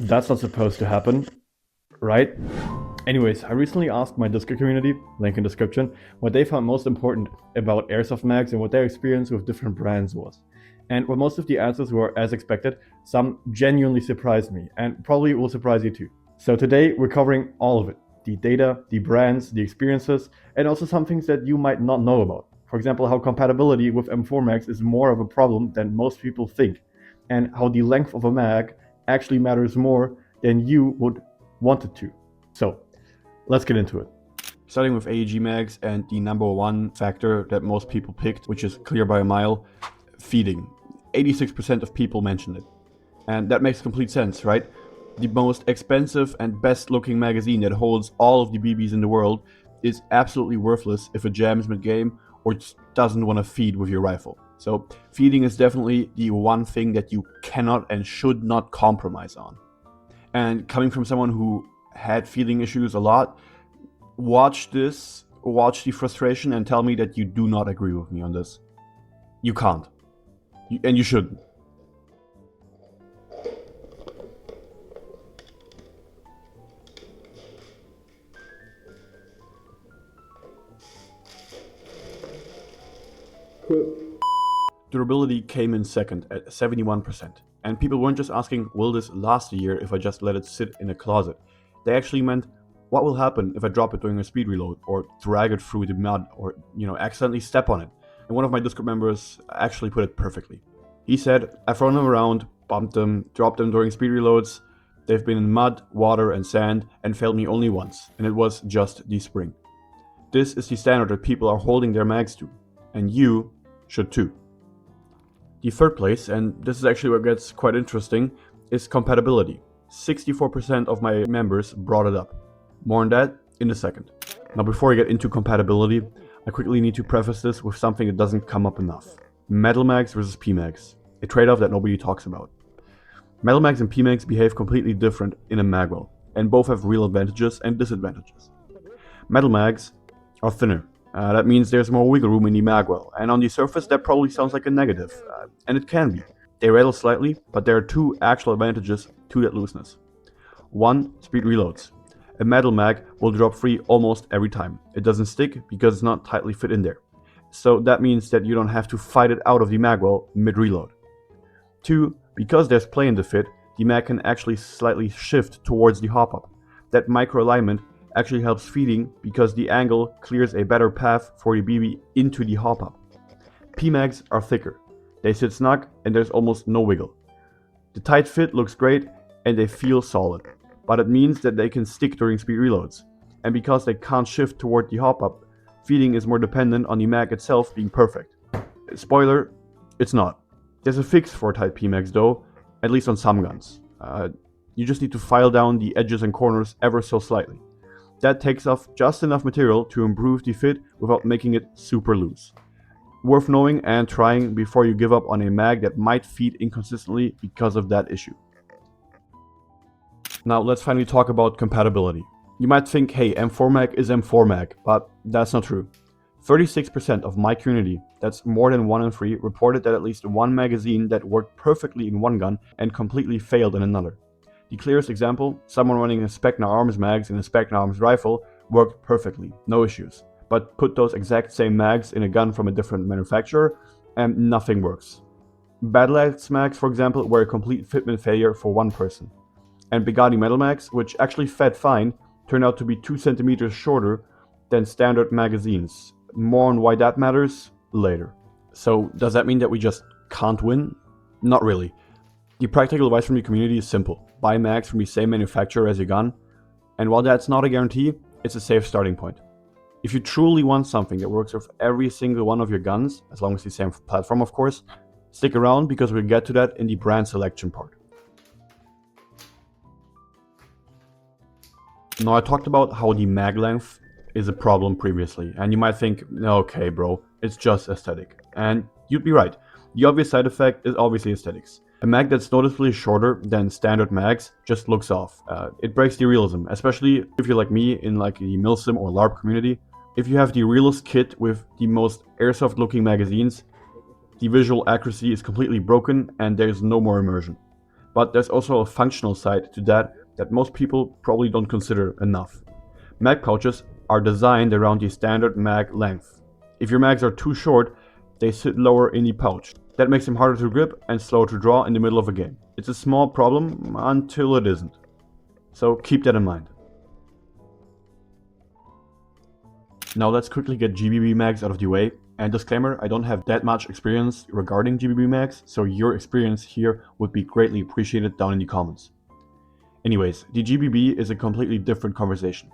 That's not supposed to happen, right? Anyways, I recently asked my Discord community, link in description, what they found most important about Airsoft mags and what their experience with different brands was. And while most of the answers were as expected, some genuinely surprised me, and probably will surprise you too. So today we're covering all of it. The data, the brands, the experiences, and also some things that you might not know about. For example, how compatibility with M4 mags is more of a problem than most people think, and how the length of a mag actually matters more than you would want it to. So, let's get into it. Starting with AEG Mags and the number one factor that most people picked, which is clear by a mile, feeding. 86% of people mentioned it. And that makes complete sense, right? The most expensive and best looking magazine that holds all of the BBs in the world is absolutely worthless if it jams mid-game or just doesn't want to feed with your rifle. So feeding is definitely the one thing that you cannot and should not compromise on. And coming from someone who had feeding issues a lot, watch this, watch the frustration and tell me that you do not agree with me on this. You can't. And you shouldn't. Durability came in second at 71%. And people weren't just asking, will this last a year if I just let it sit in a closet? They actually meant, what will happen if I drop it during a speed reload, or drag it through the mud, or, accidentally step on it? And one of my Discord members actually put it perfectly. He said, I've thrown them around, bumped them, dropped them during speed reloads. They've been in mud, water, and sand, and failed me only once, and it was just the spring. This is the standard that people are holding their mags to, and you should too. The third place, and this is actually where it gets quite interesting, is compatibility. 64% of my members brought it up. More on that in a second. Now before I get into compatibility, I quickly need to preface this with something that doesn't come up enough. Metal mags versus PMAGs, a trade-off that nobody talks about. Metal mags and PMAGs behave completely different in a magwell, and both have real advantages and disadvantages. Metal mags are thinner. That means there's more wiggle room in the magwell, and on the surface that probably sounds like a negative, and it can be. They rattle slightly, but there are two actual advantages to that looseness. One, speed reloads. A metal mag will drop free almost every time. It doesn't stick because it's not tightly fit in there. So that means that you don't have to fight it out of the magwell mid-reload. Two, because there's play in the fit, the mag can actually slightly shift towards the hop-up. That micro-alignment actually helps feeding because the angle clears a better path for the BB into the hop-up. PMAGs are thicker. They sit snug and there's almost no wiggle. The tight fit looks great and they feel solid, but it means that they can stick during speed reloads. And because they can't shift toward the hop-up, feeding is more dependent on the mag itself being perfect. Spoiler, it's not. There's a fix for tight PMAGs though, at least on some guns. You just need to file down the edges and corners ever so slightly. That takes off just enough material to improve the fit without making it super loose. Worth knowing and trying before you give up on a mag that might feed inconsistently because of that issue. Now let's finally talk about compatibility. You might think, hey, M4 mag is M4 mag, but that's not true. 36% of my community, that's more than 1 in 3, reported that at least one magazine that worked perfectly in one gun and completely failed in another. The clearest example, someone running a Specna Arms mags in a Specna Arms rifle worked perfectly, no issues. But put those exact same mags in a gun from a different manufacturer and nothing works. BattleAxe mags, for example, were a complete fitment failure for one person. And Begadi metal mags, which actually fed fine, turned out to be 2 centimeters shorter than standard magazines. More on why that matters later. So does that mean that we just can't win? Not really. The practical advice from the community is simple. Buy mags from the same manufacturer as your gun, and while that's not a guarantee, it's a safe starting point. If you truly want something that works with every single one of your guns, as long as the same platform of course, stick around because we'll get to that in the brand selection part. Now I talked about how the mag length is a problem previously, and you might think, okay bro, it's just aesthetic. And you'd be right. The obvious side effect is obviously aesthetics. A mag that's noticeably shorter than standard mags just looks off. It breaks the realism, especially if you're like me in like the Milsim or LARP community. If you have the realist kit with the most airsoft looking magazines, the visual accuracy is completely broken and there's no more immersion. But there's also a functional side to that most people probably don't consider enough. Mag pouches are designed around the standard mag length. If your mags are too short, they sit lower in the pouch. That makes them harder to grip and slower to draw in the middle of a game. It's a small problem until it isn't. So keep that in mind. Now let's quickly get GBB mags out of the way. And disclaimer, I don't have that much experience regarding GBB mags, so your experience here would be greatly appreciated down in the comments. Anyways, the GBB is a completely different conversation,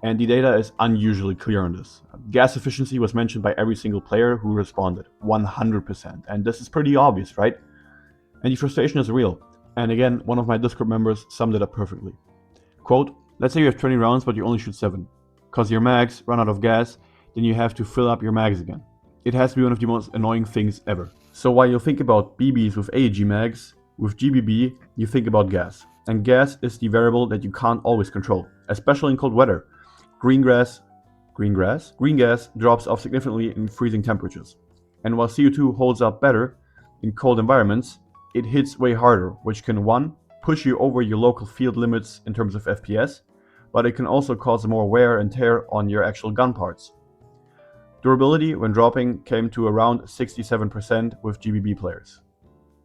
and the data is unusually clear on this. Gas efficiency was mentioned by every single player who responded, 100%, and this is pretty obvious, right? And the frustration is real, and again, one of my Discord members summed it up perfectly. Quote, let's say you have 20 rounds but you only shoot 7. Cause your mags run out of gas, then you have to fill up your mags again. It has to be one of the most annoying things ever. So while you think about BBs with AEG mags, with GBB you think about gas. And gas is the variable that you can't always control, especially in cold weather. Green gas drops off significantly in freezing temperatures. And while CO2 holds up better in cold environments, it hits way harder, which can 1. Push you over your local field limits in terms of FPS, but it can also cause more wear and tear on your actual gun parts. Durability when dropping came to around 67% with GBB players.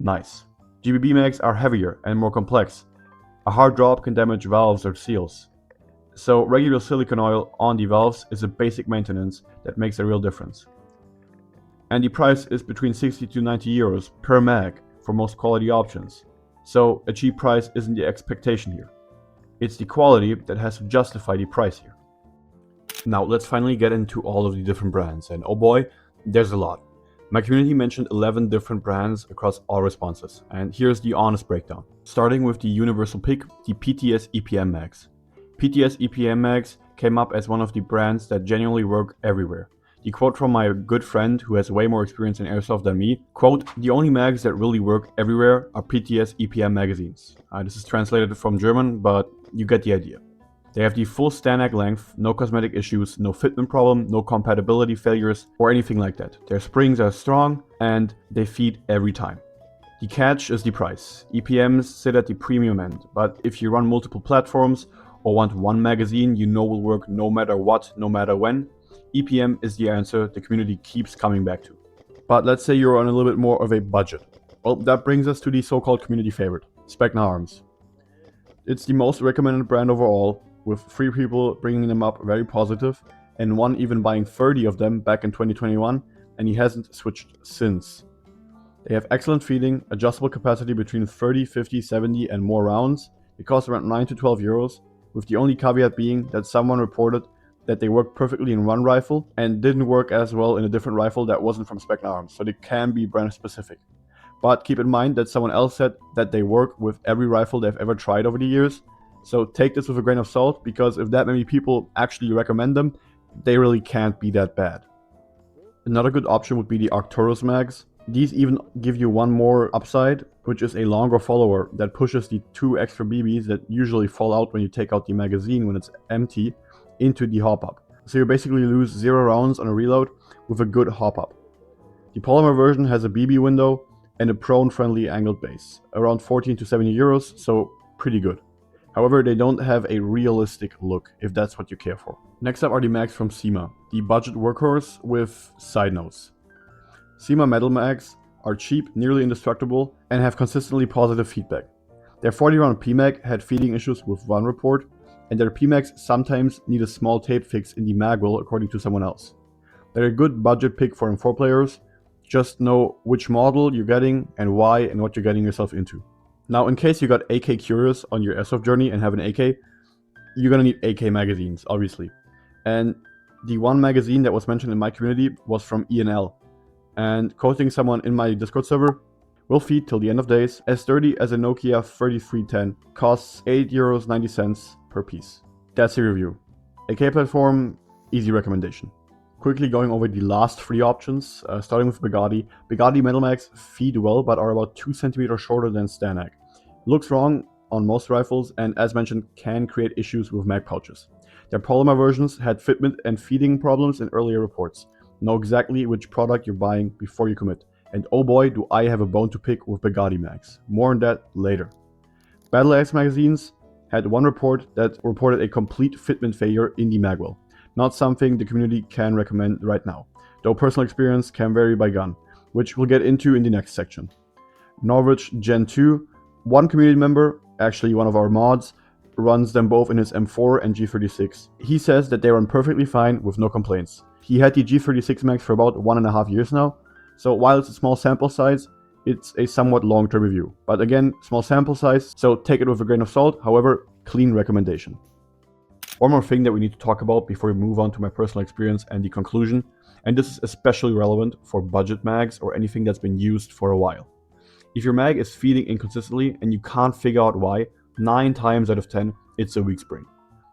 Nice. GBB mags are heavier and more complex. A hard drop can damage valves or seals. So regular silicone oil on the valves is a basic maintenance that makes a real difference. And the price is between 60 to 90 euros per mag for most quality options. So a cheap price isn't the expectation here. It's the quality that has to justify the price here. Now let's finally get into all of the different brands, and oh boy, there's a lot. My community mentioned 11 different brands across all responses, and here's the honest breakdown. Starting with the universal pick, the PTS EPM Mags. PTS EPM Mags came up as one of the brands that genuinely work everywhere. The quote from my good friend who has way more experience in Airsoft than me, quote, the only mags that really work everywhere are PTS EPM magazines. This is translated from German, but you get the idea. They have the full STANAG length, no cosmetic issues, no fitment problem, no compatibility failures, or anything like that. Their springs are strong, and they feed every time. The catch is the price. EPMs sit at the premium end, but if you run multiple platforms, or want one magazine you know will work no matter what, no matter when, EPM is the answer the community keeps coming back to. But let's say you're on a little bit more of a budget. Well, that brings us to the so-called community favorite, Specna Arms. It's the most recommended brand overall, with 3 people bringing them up very positive, and one even buying 30 of them back in 2021, and he hasn't switched since. They have excellent feeding, adjustable capacity between 30, 50, 70 and more rounds. They cost around 9 to 12 euros, with the only caveat being that someone reported that they work perfectly in one rifle and didn't work as well in a different rifle that wasn't from Specna Arms, so they can be brand specific. But keep in mind that someone else said that they work with every rifle they've ever tried over the years, so take this with a grain of salt, because if that many people actually recommend them, they really can't be that bad. Another good option would be the Arcturus mags. These even give you one more upside, which is a longer follower that pushes the 2 extra BBs that usually fall out when you take out the magazine when it's empty into the hop-up. So you basically lose 0 rounds on a reload with a good hop-up. The polymer version has a BB window and a prone-friendly angled base, around 14 to 70 euros, so pretty good. However, they don't have a realistic look, if that's what you care for. Next up are the mags from Cyma, the budget workhorse with side notes. Cyma metal mags are cheap, nearly indestructible, and have consistently positive feedback. Their 40 round PMAG had feeding issues with one report, and their PMAGs sometimes need a small tape fix in the mag will according to someone else. They're a good budget pick for M4 players. Just know which model you're getting and why and what you're getting yourself into. Now, in case you got AK curious on your Airsoft journey and have an AK, you're gonna need AK magazines, obviously. And the one magazine that was mentioned in my community was from ENL. And quoting someone in my Discord server, will feed till the end of days, as sturdy as a Nokia 3310, costs 8.90 euros per piece. That's the review. AK platform, easy recommendation. Quickly going over the last 3 options, starting with Begadi. Begadi metal mags feed well, but are about 2 cm shorter than STANAG. Looks wrong on most rifles, and as mentioned, can create issues with mag pouches. Their polymer versions had fitment and feeding problems in earlier reports. Know exactly which product you're buying before you commit. And oh boy, do I have a bone to pick with Begadi mags. More on that later. BattleAxe magazines had one report that reported a complete fitment failure in the magwell. Not something the community can recommend right now, though personal experience can vary by gun, which we'll get into in the next section. Norwich Gen 2, one community member, actually one of our mods, runs them both in his M4 and G36. He says that they run perfectly fine with no complaints. He had the G36 Mags for about 1.5 years now, so while it's a small sample size, it's a somewhat long-term review. But again, small sample size, so take it with a grain of salt, however, clean recommendation. One more thing that we need to talk about before we move on to my personal experience and the conclusion, and this is especially relevant for budget mags or anything that's been used for a while. If your mag is feeding inconsistently and you can't figure out why, 9 times out of 10, it's a weak spring.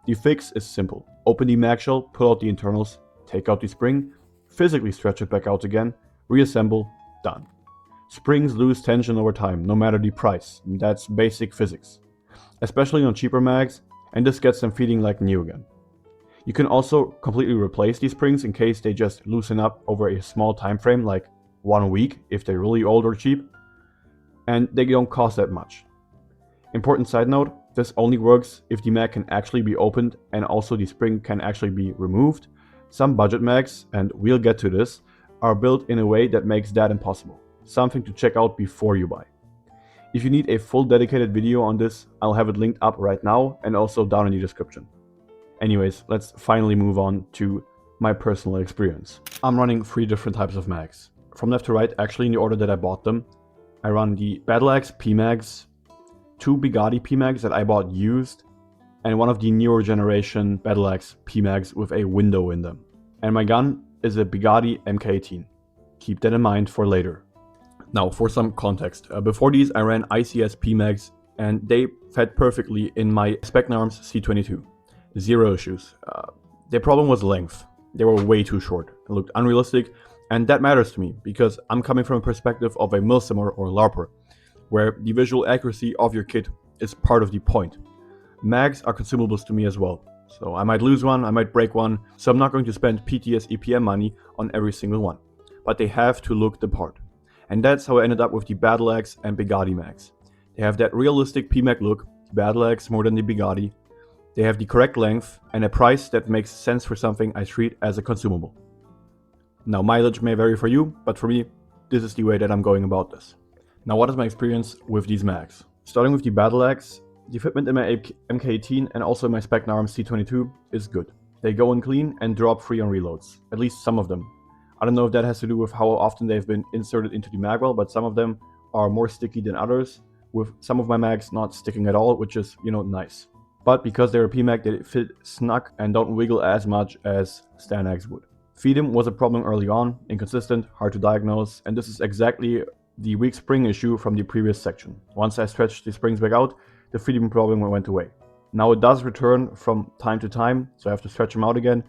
The fix is simple. Open the mag shell, pull out the internals, take out the spring, physically stretch it back out again, reassemble, done. Springs lose tension over time, no matter the price. That's basic physics. Especially on cheaper mags, and this gets them feeding like new again. You can also completely replace these springs in case they just loosen up over a small time frame, like 1 week if they're really old or cheap, and they don't cost that much. Important side note, this only works if the mag can actually be opened and also the spring can actually be removed. Some budget mags, and we'll get to this, are built in a way that makes that impossible. Something to check out before you buy. If you need a full dedicated video on this, I'll have it linked up right now and also down in the description. Anyways, let's finally move on to my personal experience. I'm running 3 different types of mags. From left to right, actually in the order that I bought them. I run the BattleAxe PMAGs, 2 Begadi PMAGs that I bought used, and one of the newer generation BattleAxe PMAGs with a window in them. And my gun is a Begadi MK18. Keep that in mind for later. Now, for some context, before these I ran ICS PMAGs and they fed perfectly in my Specna Arms C22. 0 issues. The problem was length. They were way too short. It looked unrealistic, and that matters to me because I'm coming from a perspective of a milsimmer or LARPer, where the visual accuracy of your kit is part of the point. Mags are consumables to me as well, so I might lose one, I might break one, so I'm not going to spend PTS EPM money on every single one, but they have to look the part. And that's how I ended up with the BattleAxe and Begadi Mags. They have that realistic PMAG look, the BattleAxe more than the Begadi. They have the correct length and a price that makes sense for something I treat as a consumable. Now, mileage may vary for you, but for me, this is the way that I'm going about this. Now, what is my experience with these mags? Starting with the BattleAxe, the fitment in my MK18 and also in my Specna Arms C22 is good. They go in clean and drop free on reloads, at least some of them. I don't know if that has to do with how often they've been inserted into the magwell, but some of them are more sticky than others, with some of my mags not sticking at all, which is, nice. But because they're a PMAG, they fit snug and don't wiggle as much as StanAgs would. Feeding was a problem early on, inconsistent, hard to diagnose, and this is exactly the weak spring issue from the previous section. Once I stretched the springs back out, the feeding problem went away. Now it does return from time to time, so I have to stretch them out again,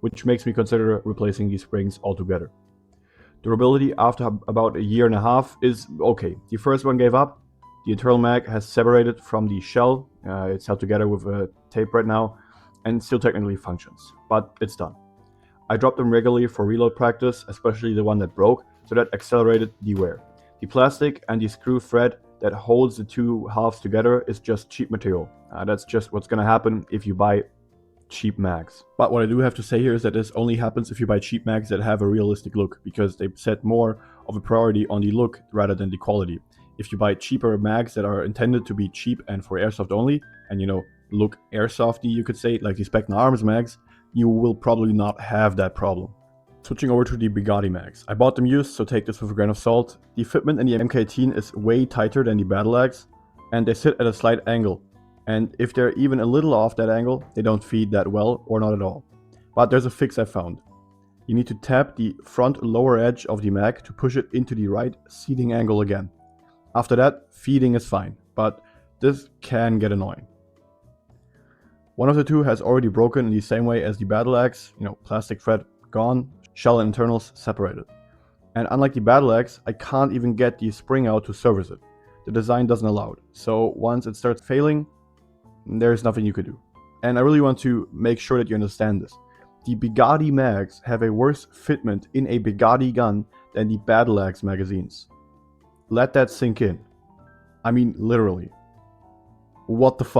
which makes me consider replacing these springs altogether. Durability after about 1.5 years is okay. The first one gave up. The internal mag has separated from the shell. It's held together with a tape right now and still technically functions, but it's done. I dropped them regularly for reload practice, especially the one that broke, so that accelerated the wear. The plastic and the screw thread that holds the 2 halves together is just cheap material. That's just what's gonna happen if you buy cheap mags. But what I do have to say here is that this only happens if you buy cheap mags that have a realistic look, because they set more of a priority on the look rather than the quality. If you buy cheaper mags that are intended to be cheap and for airsoft only, and look airsofty, you could say, like the Specna Arms mags, you will probably not have that problem. Switching over to the Begadi mags. I bought them used, so take this with a grain of salt. The fitment in the MK18 is way tighter than the BattleAxe, and they sit at a slight angle. And if they're even a little off that angle, they don't feed that well or not at all. But there's a fix I found. You need to tap the front lower edge of the mag to push it into the right seating angle again. After that, feeding is fine, but this can get annoying. One of the two has already broken in the same way as the BattleAxe, plastic thread gone, shell and internals separated. And unlike the BattleAxe, I can't even get the spring out to service it. The design doesn't allow it. So once it starts failing, there's nothing you could do. And I really want to make sure that you understand this. The Begadi mags have a worse fitment in a Begadi gun than the BattleAxe magazines. Let that sink in. I mean, literally. What the f?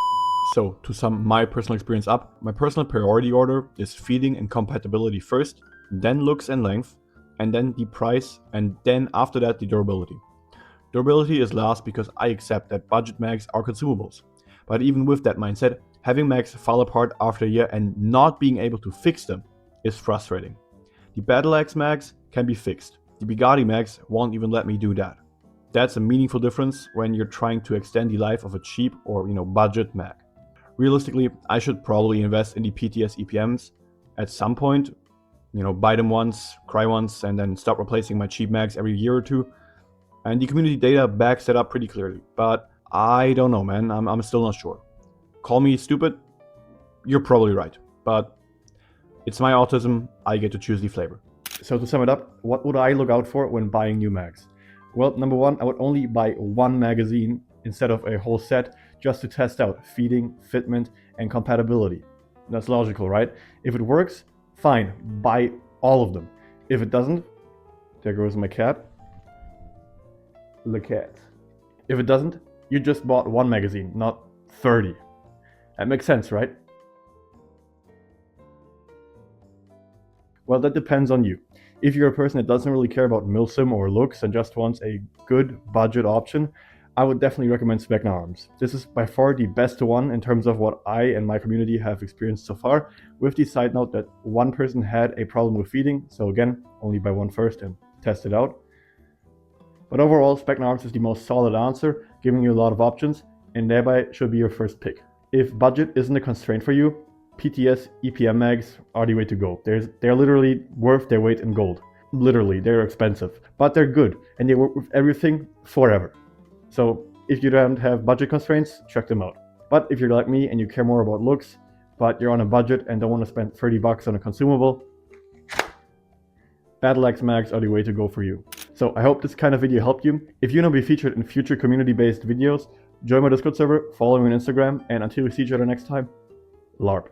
So, to sum my personal experience up, my personal priority order is feeding and compatibility first, then looks and length, and then the price, and then after that the durability. Durability is last because I accept that budget mags are consumables. But even with that mindset, having mags fall apart after a year and not being able to fix them is frustrating. The BattleAxe mags can be fixed. The Begadi mags won't even let me do that. That's a meaningful difference when you're trying to extend the life of a cheap or budget mag. Realistically, I should probably invest in the PTS EPMs at some point. Buy them once, cry once, and then stop replacing my cheap mags every year or two. And the community data backs that up pretty clearly. But I don't know, man. I'm still not sure. Call me stupid. You're probably right. But it's my autism. I get to choose the flavor. So to sum it up, what would I look out for when buying new mags? Well, number one, I would only buy one magazine instead of a whole set just to test out feeding, fitment, and compatibility. That's logical, right? If it works, fine, buy all of them. If it doesn't, there goes my cat. The cat. If it doesn't, you just bought one magazine, not 30. That makes sense, right? Well, that depends on you. If you're a person that doesn't really care about milsim or looks and just wants a good budget option, I would definitely recommend Specna Arms. This is by far the best one in terms of what I and my community have experienced so far, with the side note that one person had a problem with feeding, so again, only buy one first and test it out. But overall, Specna Arms is the most solid answer, giving you a lot of options, and thereby should be your first pick. If budget isn't a constraint for you, PTS EPM mags are the way to go. They're literally worth their weight in gold. Literally, they're expensive, but they're good, and they work with everything forever. So if you don't have budget constraints, check them out. But if you're like me and you care more about looks, but you're on a budget and don't want to spend 30 bucks on a consumable, BattleAxe mags are the way to go for you. So I hope this kind of video helped you. If you want to be featured in future community-based videos, join my Discord server, follow me on Instagram, and until we see each other next time, LARP.